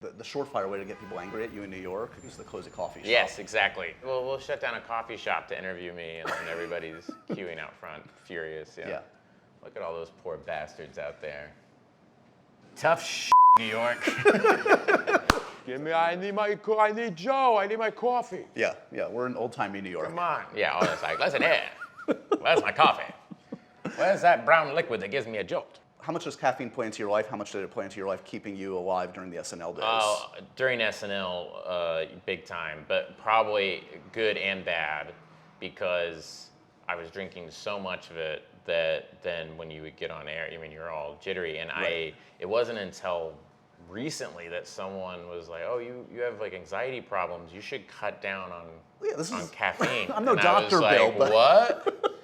The surefire way to get people angry at you in New York is to close a coffee shop. Yes, exactly. Well, we'll shut down a coffee shop to interview me, and then everybody's queuing out front, furious. Yeah. Look at all those poor bastards out there. Tough shit, New York. I need Joe. I need my coffee. Yeah, we're in old-timey New York. Come on. Yeah, all it's like, listen here. Where's my coffee? Where's that brown liquid that gives me a jolt? How much does caffeine play into your life? How much did it play into your life keeping you alive during the SNL days? Oh, during SNL, big time, but probably good and bad because I was drinking so much of it that then when you would get on air, I mean, you're all jittery. And right. It wasn't until recently that someone was like, oh, you have like anxiety problems. You should cut down on caffeine. I'm no and Dr. I was Bill, like, but... What?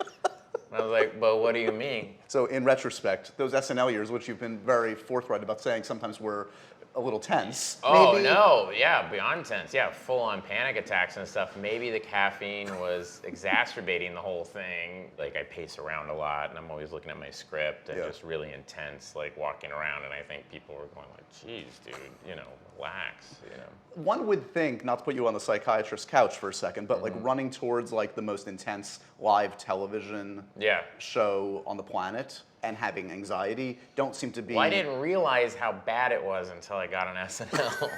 I was like, but what do you mean? So in retrospect, those SNL years, which you've been very forthright about saying sometimes were a little tense. Oh, maybe? no, yeah, beyond tense. Yeah, full-on panic attacks and stuff. Maybe the caffeine was exacerbating the whole thing. Like, I pace around a lot, and I'm always looking at my script, and just really intense, like, walking around, and I think people were going like, geez, dude, relax, One would think, not to put you on the psychiatrist's couch for a second, but like running towards like the most intense live television show on the planet and having anxiety don't seem to be... Well, I didn't realize how bad it was until I got on SNL.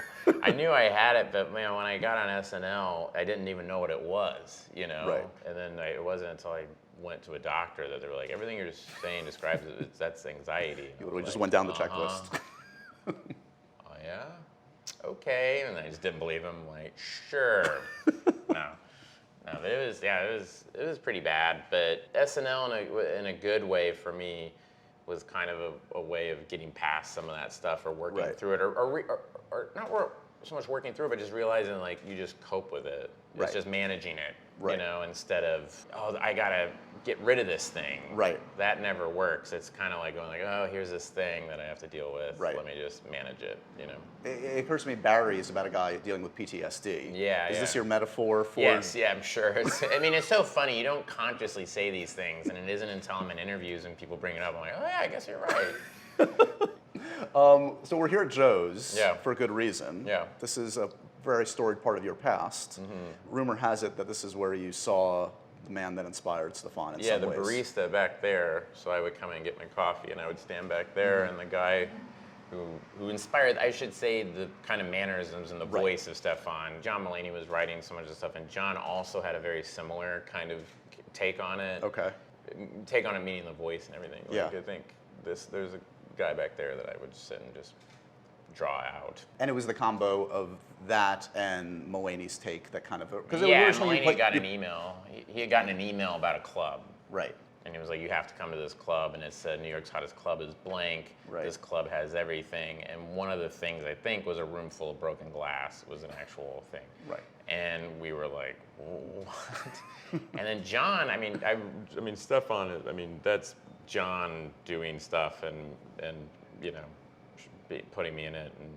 I knew I had it, but man, when I got on SNL, I didn't even know what it was, Right. And then it wasn't until I went to a doctor that they were like, everything you're saying describes it, that's anxiety. You literally just went down the checklist. Oh, yeah? Okay, and I just didn't believe him. Like, sure. No, but it was pretty bad. But SNL in a good way for me was kind of a way of getting past some of that stuff or working through it, or not so much working through it, but just realizing like you just cope with it. It's just managing it, instead of, oh, I gotta get rid of this thing. Right. That never works. It's kind of like going like, oh, here's this thing that I have to deal with. Right. Let me just manage it, It occurs to me Barry is about a guy dealing with PTSD. Yeah, Is this your metaphor for... Yes, yeah, I'm sure. It's so funny. You don't consciously say these things, and it isn't until I'm in interviews and people bring it up, I'm like, oh yeah, I guess you're right. So we're here at Joe's for good reason. Yeah. This is a very storied part of your past. Rumor has it that this is where you saw the man that inspired Stefon in some ways. The barista back there. So I would come in and get my coffee, and I would stand back there, and the guy who inspired, I should say, the kind of mannerisms and the voice of Stefon. John Mulaney was writing so much of the stuff, and John also had a very similar kind of take on it. Okay. Take on it meaning the voice and everything. Yeah. I think there's a guy back there that I would sit and just draw out. And it was the combo of that and Mulaney's take that kind of... Mulaney got an email. He had gotten an email about a club. Right. And he was like, you have to come to this club, and it said New York's hottest club is blank. Right. This club has everything. And one of the things, I think, was a room full of broken glass. It was an actual thing. Right. And we were like, what? And then John, Stefon, that's John doing stuff and putting me in it, and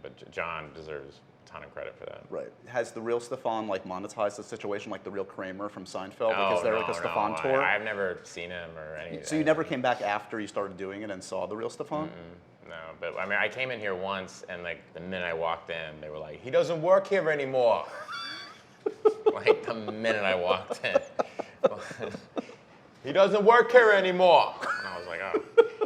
but John deserves a ton of credit for that. Right. Has the real Stefon like monetized the situation like the real Kramer from Seinfeld? Like, is there like a Stefon tour? I've never seen him or anything. So you never came back after you started doing it and saw the real Stefon? No, but I came in here once, and like the minute I walked in, they were like, he doesn't work here anymore. Like the minute I walked in. He doesn't work here anymore. And I was like, oh.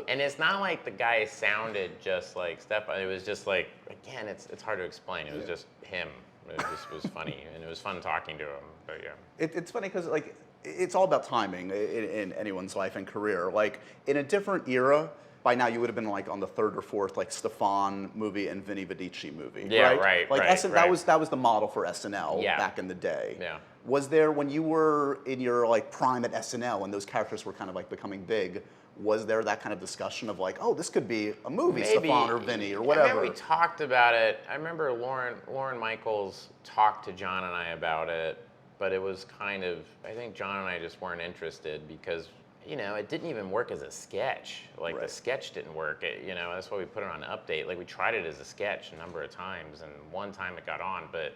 And it's not like the guy sounded just like Stefon. It was just like, again, it's hard to explain. It was just him. It just was funny, and it was fun talking to him. But yeah. It's funny because like it's all about timing in anyone's life and career. Like in a different era, by now you would have been like on the third or fourth like Stefon movie and Vinny Vidici movie. Yeah, right. Like that was the model for SNL back in the day. Yeah. Was there, when you were in your like prime at SNL and those characters were kind of like becoming big, was there that kind of discussion of like, oh, this could be a movie, Maybe, Stefon or Vinny or whatever? I remember we talked about it. I remember Lauren Michaels talked to John and I about it, but it was kind of, I think John and I just weren't interested because, it didn't even work as a sketch. Like the sketch didn't work. That's why we put it on Update. Like we tried it as a sketch a number of times, and one time it got on, but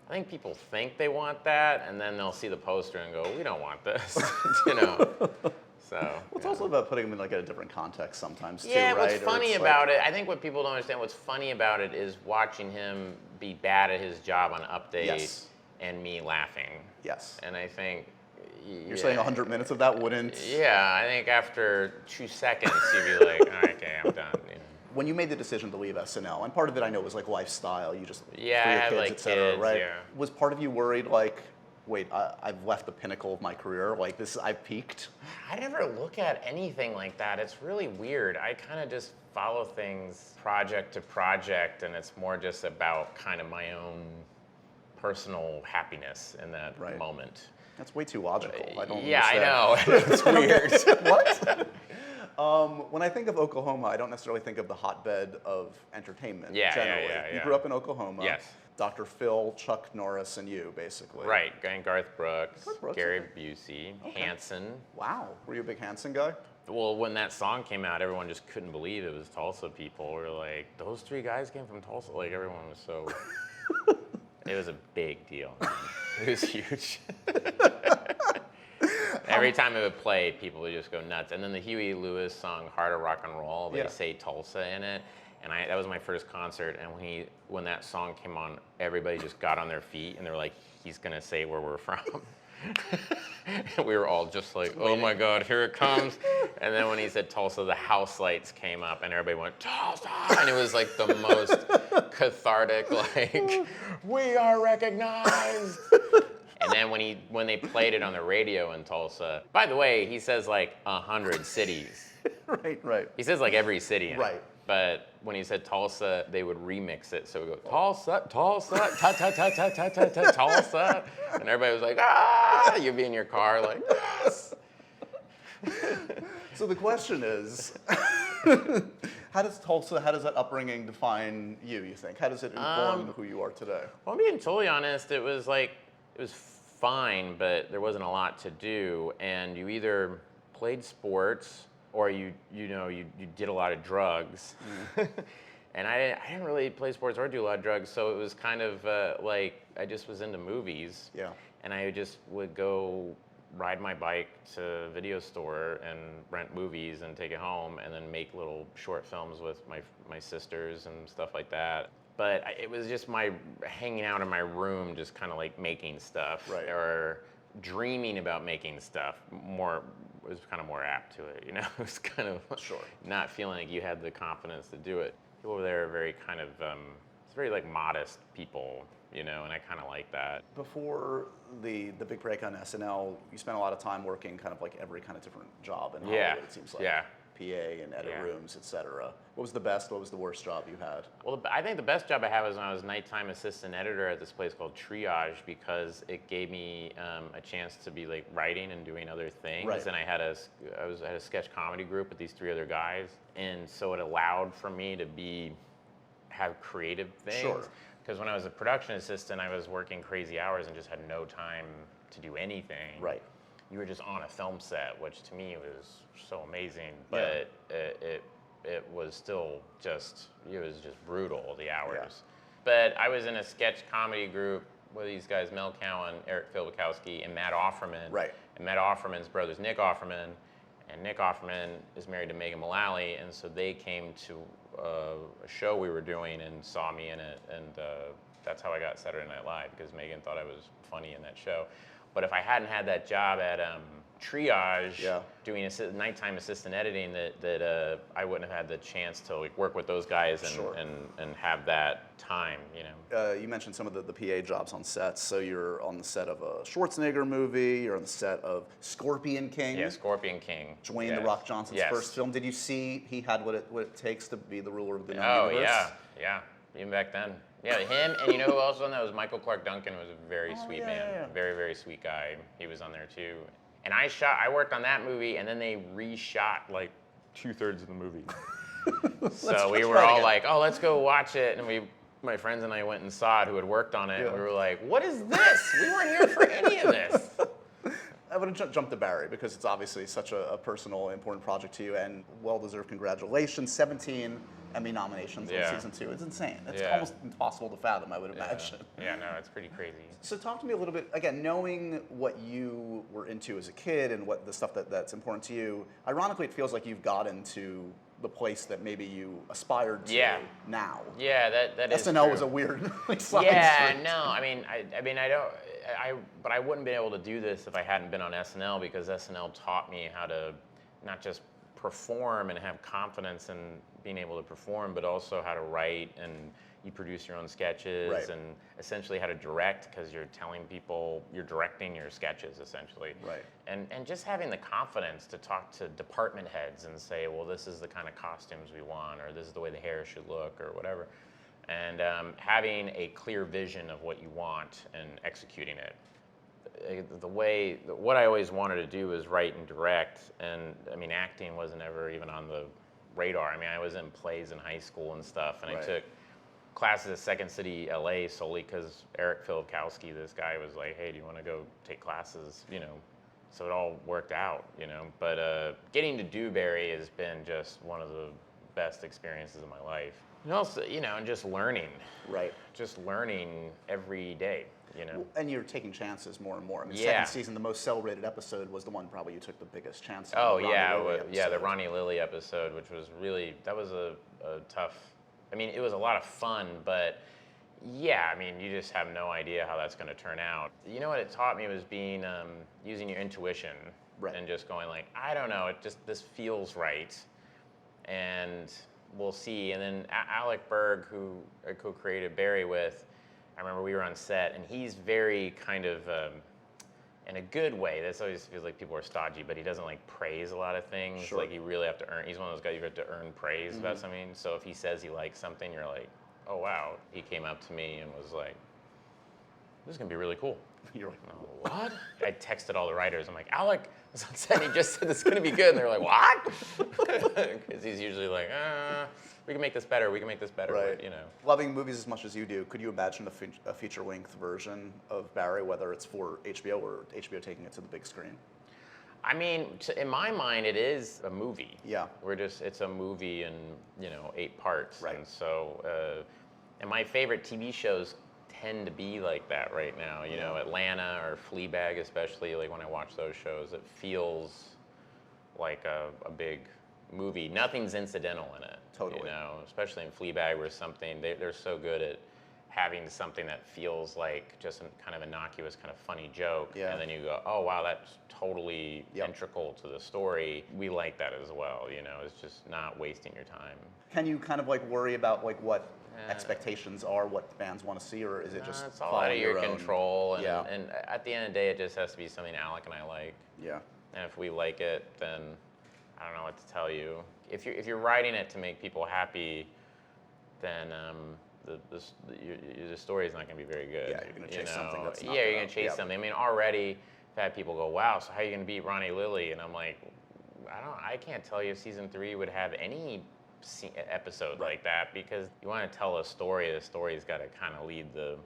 I think people think they want that, and then they'll see the poster and go, we don't want this, So Well, it's also about putting them in like a different context sometimes too, yeah, right? what's Or funny it's about like, it, I think what people don't understand, what's funny about it is watching him be bad at his job on Update Yes. and me laughing. Yes. And I think You're saying 100 minutes of that wouldn't. Yeah, I think after 2 seconds you'd be like, all right, okay, I'm done. You know? When you made the decision to leave SNL, and part of it I know was like lifestyle, you just Yeah, for I your had, kids, like, et cetera, kids, right? yeah. Was part of you worried like, wait, I've left the pinnacle of my career, like this, I've peaked? I never look at anything like that. It's really weird. I kind of just follow things project to project, and it's more just about kind of my own personal happiness in that Right. moment. That's way too logical. I don't Yeah, understand. I know. It's weird. What? When I think of Oklahoma, I don't necessarily think of the hotbed of entertainment Yeah, generally. yeah. You grew up in Oklahoma. Yes. Dr. Phil, Chuck Norris, and you, basically. Right, and Garth Brooks, Brooks, Gary okay. Busey, Okay. Hanson. Wow. Were you a big Hanson guy? Well, when that song came out, everyone just couldn't believe it was Tulsa people. We were like, those 3 guys came from Tulsa? Like, everyone was so... It was a big deal, man. It was huge. Every time it would play, people would just go nuts. And then the Huey Lewis song, Heart of Rock and Roll, they say Tulsa in it. And that was my first concert, and when that song came on, everybody just got on their feet, and they were like, he's gonna say where we're from. And we were all just like, oh my God, here it comes. And then when he said Tulsa, the house lights came up, and everybody went, Tulsa! And it was like the most cathartic, like, we are recognized. And then when they played it on the radio in Tulsa, by the way, he says like 100 cities. Right. He says like every city in it. Right. But when he said Tulsa, they would remix it. So we go, Tulsa, Tulsa, ta ta ta ta ta ta ta, Tulsa. And everybody was like, ah! You'd be in your car like, yes! So the question is, how does that upbringing define you think? How does it inform who you are today? Well, being totally honest, it was fine, but there wasn't a lot to do. And you either played sports or you did a lot of drugs. And I didn't really play sports or do a lot of drugs, so it was kind of like I just was into movies. Yeah. And I just would go ride my bike to a video store and rent movies and take it home and then make little short films with my sisters and stuff like that. But it was just my hanging out in my room, just kind of like making stuff. Right. Or dreaming about making stuff. It was kind of more apt to it, you know? It was kind of not feeling like you had the confidence to do it. People over there are very kind of, it's very like modest people, you know, and I kind of like that. Before the big break on SNL, you spent a lot of time working kind of like every kind of different job in Hollywood, it seems like. Yeah. PA and edit rooms, etc. What was the best, what was the worst job you had? Well, I think the best job I had was when I was nighttime assistant editor at this place called Triage, because it gave me a chance to be like writing and doing other things. Right. And I had a sketch comedy group with these 3 other guys, and so it allowed for me to have creative things. Sure. Because when I was a production assistant, I was working crazy hours and just had no time to do anything. Right. You were just on a film set, which to me was so amazing, but it was still just brutal, the hours. Yeah. But I was in a sketch comedy group with these guys, Mel Cowan, Eric Filbakowski, and Matt Offerman. Right. And Matt Offerman's brother's Nick Offerman, and Nick Offerman is married to Megan Mullally, and so they came to a show we were doing and saw me in it, and that's how I got Saturday Night Live, because Megan thought I was funny in that show. But if I hadn't had that job at Triage, doing nighttime assistant editing, that I wouldn't have had the chance to like work with those guys and have that time, you know. You mentioned some of the PA jobs on sets. So you're on the set of a Schwarzenegger movie. You're on the set of Scorpion King. Yeah, Scorpion King. Dwayne "The Rock" Johnson's first film. Did you see he had what it takes to be the ruler of the known universe? Yeah. Even back then. Yeah, him, and you know who else was on that? Was Michael Clark Duncan, was a very sweet man. Yeah. Very, very sweet guy. He was on there too. And I worked on that movie, and then they reshot like 2/3 of the movie. So we were all like, oh, let's go watch it. And my friends and I went and saw it, who had worked on it, and we were like, what is this? We weren't here for any of this. I want to jump to Barry, because it's obviously such a personal, important project to you, and well-deserved congratulations. 17 Emmy nominations in Yeah. season 2. It's insane. It's Yeah. almost impossible to fathom, I would imagine. Yeah, no, it's pretty crazy. So talk to me a little bit, again, knowing what you were into as a kid and what the stuff that's important to you, ironically, it feels like you've gotten to the place that maybe you aspired to now. Yeah, that is SNL true. was a weird like, side Yeah, street. no, but I wouldn't have been able to do this if I hadn't been on SNL, because SNL taught me how to not just perform and have confidence in being able to perform, but also how to write, and you produce your own sketches, Right. and essentially how to direct, because you're telling people, you're directing your sketches essentially. Right. And just having the confidence to talk to department heads and say, well, this is the kind of costumes we want, or this is the way the hair should look, or whatever. And having a clear vision of what you want and executing it. What I always wanted to do was write and direct, and I mean, acting wasn't ever even on the radar. I mean, I was in plays in high school and stuff, and Right. I took classes at Second City, LA, solely because Eric Filipkowski, this guy, was like, hey, do you want to go take classes, you know? So it all worked out, you know? But getting to do Barry has been just one of the best experiences of my life. And also, you know, and just learning. Right. Just learning every day, you know? And you're taking chances more and more. I mean, Yeah. second season, the most celebrated episode was the one probably you took the biggest chance on. Oh the Ronnie yeah, Lily yeah, the episode. Ronnie Lily episode, which was really, that was a tough, I mean, it was a lot of fun, but yeah, I mean, you just have no idea how that's going to turn out. You know what it taught me was being, using your intuition, Right. and just going like, I don't know, this feels right, and we'll see. And then Alec Berg, who I co-created Barry with, I remember we were on set, and he's very kind of, in a good way. This always feels like people are stodgy, but he doesn't like praise a lot of things. Sure. Like you really have to earn. He's one of those guys you have to earn praise about something. So if he says he likes something, you're like, oh wow. He came up to me and was like, this is gonna be really cool. You're like, I'm like, what? I texted all the writers. I'm like, Alec was on set. And he just said this is gonna be good, and they're like, what? Because he's usually like, we can make this better. We can make this better. right. But, you know. Loving movies as much as you do, could you imagine a feature-length version of Barry, whether it's for HBO or HBO taking it to the big screen? I mean, in my mind, it is a movie. Yeah. It's a movie in, 8 parts. Right. And so, and my favorite TV shows tend to be like that right now. You know, Atlanta or Fleabag, especially. Like when I watch those shows, it feels like a big movie. Nothing's incidental in it. Totally. You know, especially in Fleabag, where they're so good at having something that feels like just a kind of innocuous, kind of funny joke, Yeah. and then you go, oh wow, that's totally Yep. integral to the story. We like that as well, you know, it's just not wasting your time. Can you kind of like worry about like what expectations are, what fans want to see, or is it just It's all out of your own? control, and, Yeah. and at the end of the day, it just has to be something Alec and I like. Yeah. And if we like it, then I don't know what to tell you. If you're writing it to make people happy, then the story is not going to be very good. Yeah, you're gonna chase something that's not Yeah, you're gonna- going to chase yeah. something. I mean, already I've had people go, "Wow, so how are you going to beat Ronnie Lily?" And I'm like, I can't tell you if season 3 would have any episode like that, because you want to tell a story. The story's got to kind of lead the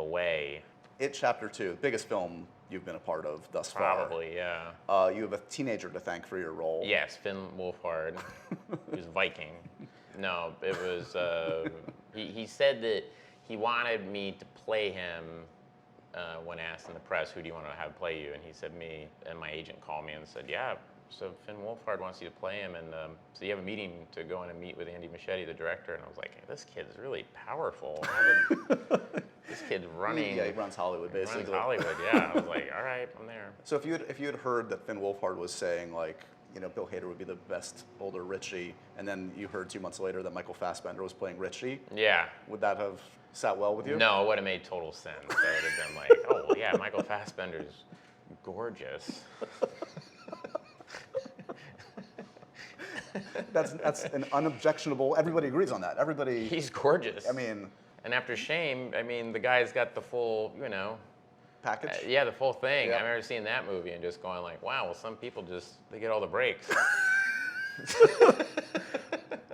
way. It Chapter 2, biggest film you've been a part of thus far. Probably, yeah. You have a teenager to thank for your role. Yes, Finn Wolfhard. He was Viking. No, it was. He said that he wanted me to play him when asked in the press, "Who do you want to have play you?" And he said me. And my agent called me and said, "Yeah, so Finn Wolfhard wants you to play him, and so you have a meeting to go in and meet with Andy Machete, the director." And I was like, hey, "This kid's really powerful. This kid's running." Yeah, he runs Hollywood basically. Runs Hollywood. Yeah, I was like, "All right, I'm there." So if you had heard that Finn Wolfhard was saying like, Bill Hader would be the best older Richie, and then you heard 2 months later that Michael Fassbender was playing Richie, Yeah. would that have sat well with you? No, it would have made total sense. I would have been like, oh, well, yeah, Michael Fassbender's gorgeous. That's an unobjectionable. Everybody agrees on that. Everybody. He's gorgeous. I mean, and after Shame, I mean, the guy's got the full, package. yeah, the full thing. Yeah. I remember seeing that movie and just going like, wow, well, some people they get all the breaks.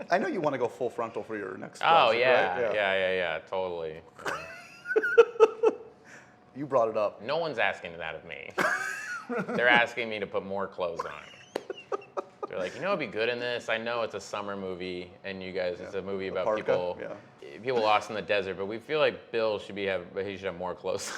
I know you want to go full frontal for your next. Oh, project, yeah. right? Yeah, totally. You brought it up. No one's asking that of me. They're asking me to put more clothes on. They're like, you know, it'd be good in this. I know it's a summer movie, and you guys, it's a movie about Parka, people, yeah. people lost in the desert. But we feel like Bill should have more clothes.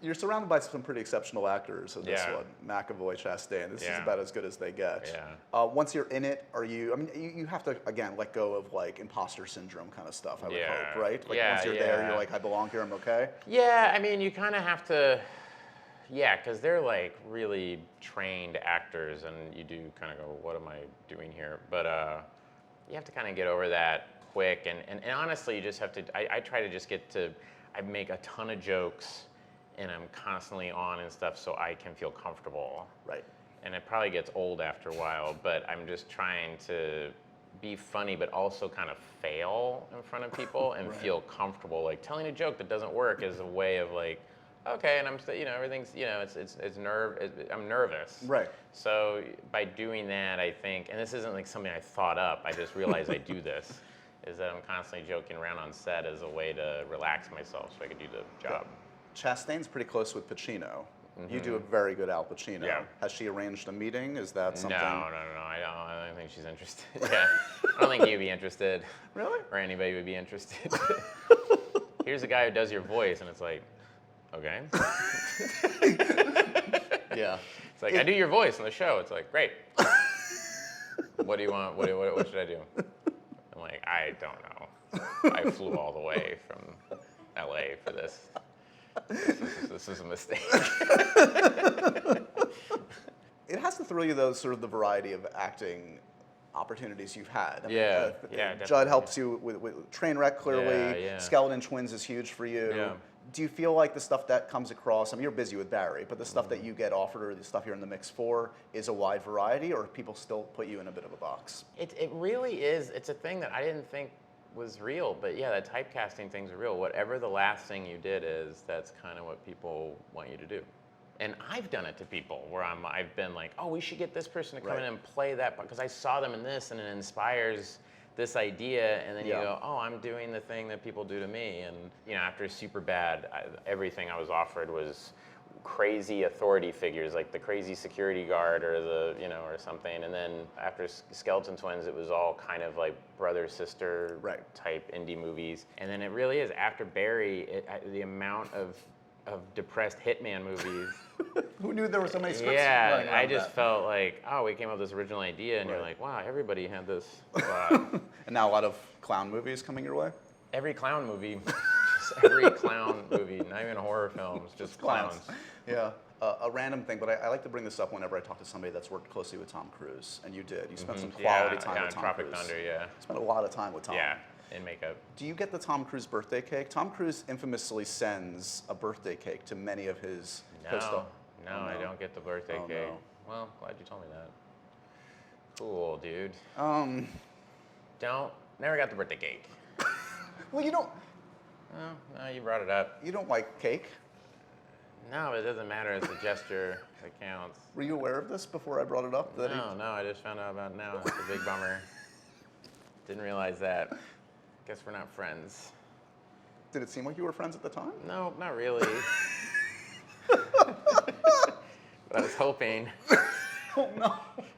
You're surrounded by some pretty exceptional actors in this Yeah. one. McAvoy, Chastain. This is Yeah. about as good as they get. Yeah. Once you're in it, you have to, again, let go of like imposter syndrome kind of stuff, I would hope, right? Like Yeah, once you're there, yeah. you're like, I belong here, I'm okay. Yeah, I mean, you kind of have to, because they're like really trained actors, and you do kind of go, what am I doing here? But you have to kind of get over that quick, and honestly, you just have to, I try to just I make a ton of jokes, and I'm constantly on and stuff so I can feel comfortable. Right. And it probably gets old after a while, but I'm just trying to be funny, but also kind of fail in front of people and feel comfortable. Like telling a joke that doesn't work is a way of like, okay, and I'm still, everything's, I'm nervous. Right. So by doing that, I think, and this isn't like something I thought up, I just realized I do this, is that I'm constantly joking around on set as a way to relax myself so I could do the job. Chastain's pretty close with Pacino. You do a very good Al Pacino. Yeah. Has she arranged a meeting? Is that something? No. I don't think she's interested. Yeah, I don't think you'd be interested. Really? Or anybody would be interested. Here's a guy who does your voice, and it's like, okay. Yeah. It's like, I do your voice on the show. It's like, great. What do you want? What should I do? I'm like, I don't know. I flew all the way from LA for this. This is a mistake. It has to thrill you, though, sort of the variety of acting opportunities you've had. Yeah, Judd definitely. helps you with Trainwreck, clearly. Yeah. Skeleton Twins is huge for you. Yeah. Do you feel like the stuff that comes across, you're busy with Barry, but the stuff that you get offered or the stuff you're in the mix for is a wide variety, or people still put you in a bit of a box? It really is. It's a thing that I didn't think was real, but yeah, that typecasting thing's real. Whatever the last thing you did is, that's kind of what people want you to do. And I've done it to people where I've been like, oh, we should get this person to come in and play that part because I saw them in this and it inspires this idea, and then you go, oh, I'm doing the thing that people do to me. And after Superbad, everything I was offered was crazy authority figures, like the crazy security guard or or something. And then after Skeleton Twins, it was all kind of like brother sister type indie movies. And then it really is after Barry, the amount of depressed hitman movies. Who knew there were so many scripts? Yeah, I just felt like, oh, we came up with this original idea, and you're like, wow, everybody had this thought. And now a lot of clown movies coming your way? Every clown movie, just every clown movie, not even horror films, just clowns. Yeah. A random thing, but I like to bring this up whenever I talk to somebody that's worked closely with Tom Cruise, and you did. You spent some quality time with Tom Tropic Cruise. Thunder, yeah. Spent a lot of time with Tom. Yeah, in makeup. Do you get the Tom Cruise birthday cake? Tom Cruise infamously sends a birthday cake to many of his co-stars. No, I don't get the birthday cake. No. Well, glad you told me that. Cool, dude. Never got the birthday cake. Well, you don't. No, you brought it up. You don't like cake? No, it doesn't matter. It's a gesture that counts. Were you aware of this before I brought it up? No, I just found out about it now. It's a big bummer. Didn't realize that. Guess we're not friends. Did it seem like you were friends at the time? No, not really. But I was hoping. Oh, no.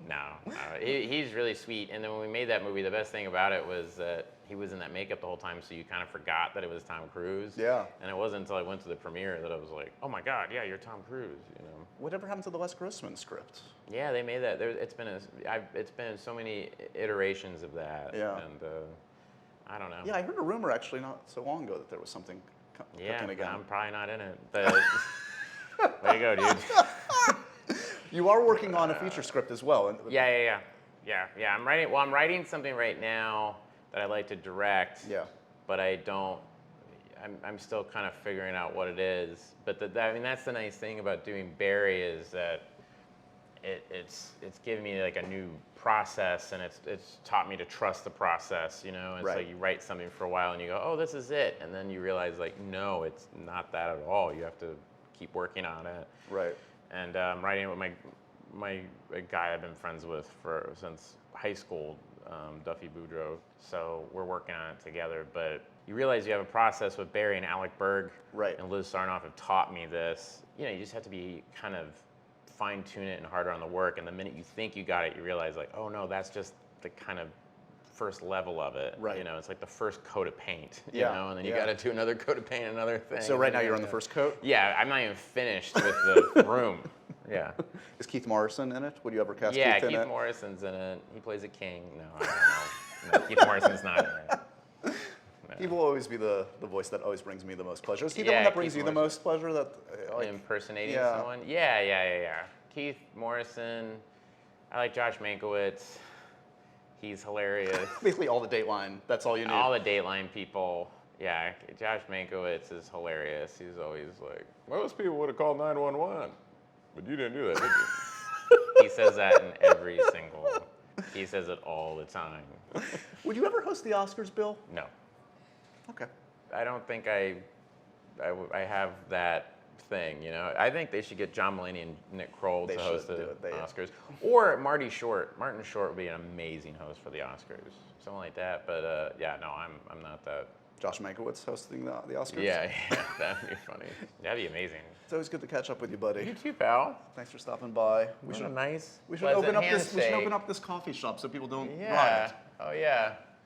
No, he's really sweet. And then when we made that movie, the best thing about it was that he was in that makeup the whole time, so you kind of forgot that it was Tom Cruise. Yeah. And it wasn't until I went to the premiere that I was like, oh my God, yeah, you're Tom Cruise. Whatever happened to the Les Grossman script? Yeah, they made that. It's been so many iterations of that. Yeah. And I don't know. Yeah, I heard a rumor actually not so long ago that there was something cooking again. I'm probably not in it. But way to go, dude. You are working on a feature script as well. Yeah. I'm writing something right now that I'd like to direct. Yeah. But I'm still kind of figuring out what it is. But that's the nice thing about doing Barry is that it's given me like a new process, and it's taught me to trust the process, And so you write something for a while and you go, oh, this is it. And then you realize like, no, it's not that at all. You have to keep working on it. Right. And I'm writing it with a guy I've been friends with since high school, Duffy Boudreaux. So we're working on it together. But you realize you have a process with Barry and Alec Berg Right. and Liz Sarnoff have taught me this. You just have to be kind of fine tune it and harder on the work. And the minute you think you got it, you realize like, oh no, that's just the kind of first level of it. Right. You know, it's like the first coat of paint. You Yeah. know, and then you got to do another coat of paint, another thing. So right now you're on the first coat? Yeah, I'm not even finished with the room. Yeah. Is Keith Morrison in it? Would you ever cast Yeah, Keith in Keith it? Morrison's in it. He plays a king. No, I don't know. No, Keith Morrison's not in it. No. He will always be the voice that always brings me the most pleasure. Is he the Yeah, one that brings Keith you the most pleasure? That like, impersonating yeah. someone? Yeah. Keith Morrison. I like Josh Mankiewicz. He's hilarious. basically all the Dateline. That's all you need. All the Dateline people. Yeah, Josh Mankiewicz is hilarious. He's always like, Most people would have called 911, but you didn't do that, did you? he says that in every single, he says it all the time. Would you ever host the Oscars, Bill? No, Okay. I don't think I have that thing, you know. I think they should get John Mulaney and Nick Kroll They to host should the do it. Oscars. Or Marty Short. Martin Short would be an amazing host for the Oscars. Something like that. But yeah, no, I'm not that. Josh Mankiewicz hosting the Oscars? Yeah, that'd be funny. That'd be amazing. It's always good to catch up with you, buddy. You too, pal. Thanks for stopping by. We should nice. We should pleasant open up this. We should handshake. open up this coffee shop so people don't run Yeah. it. Oh yeah.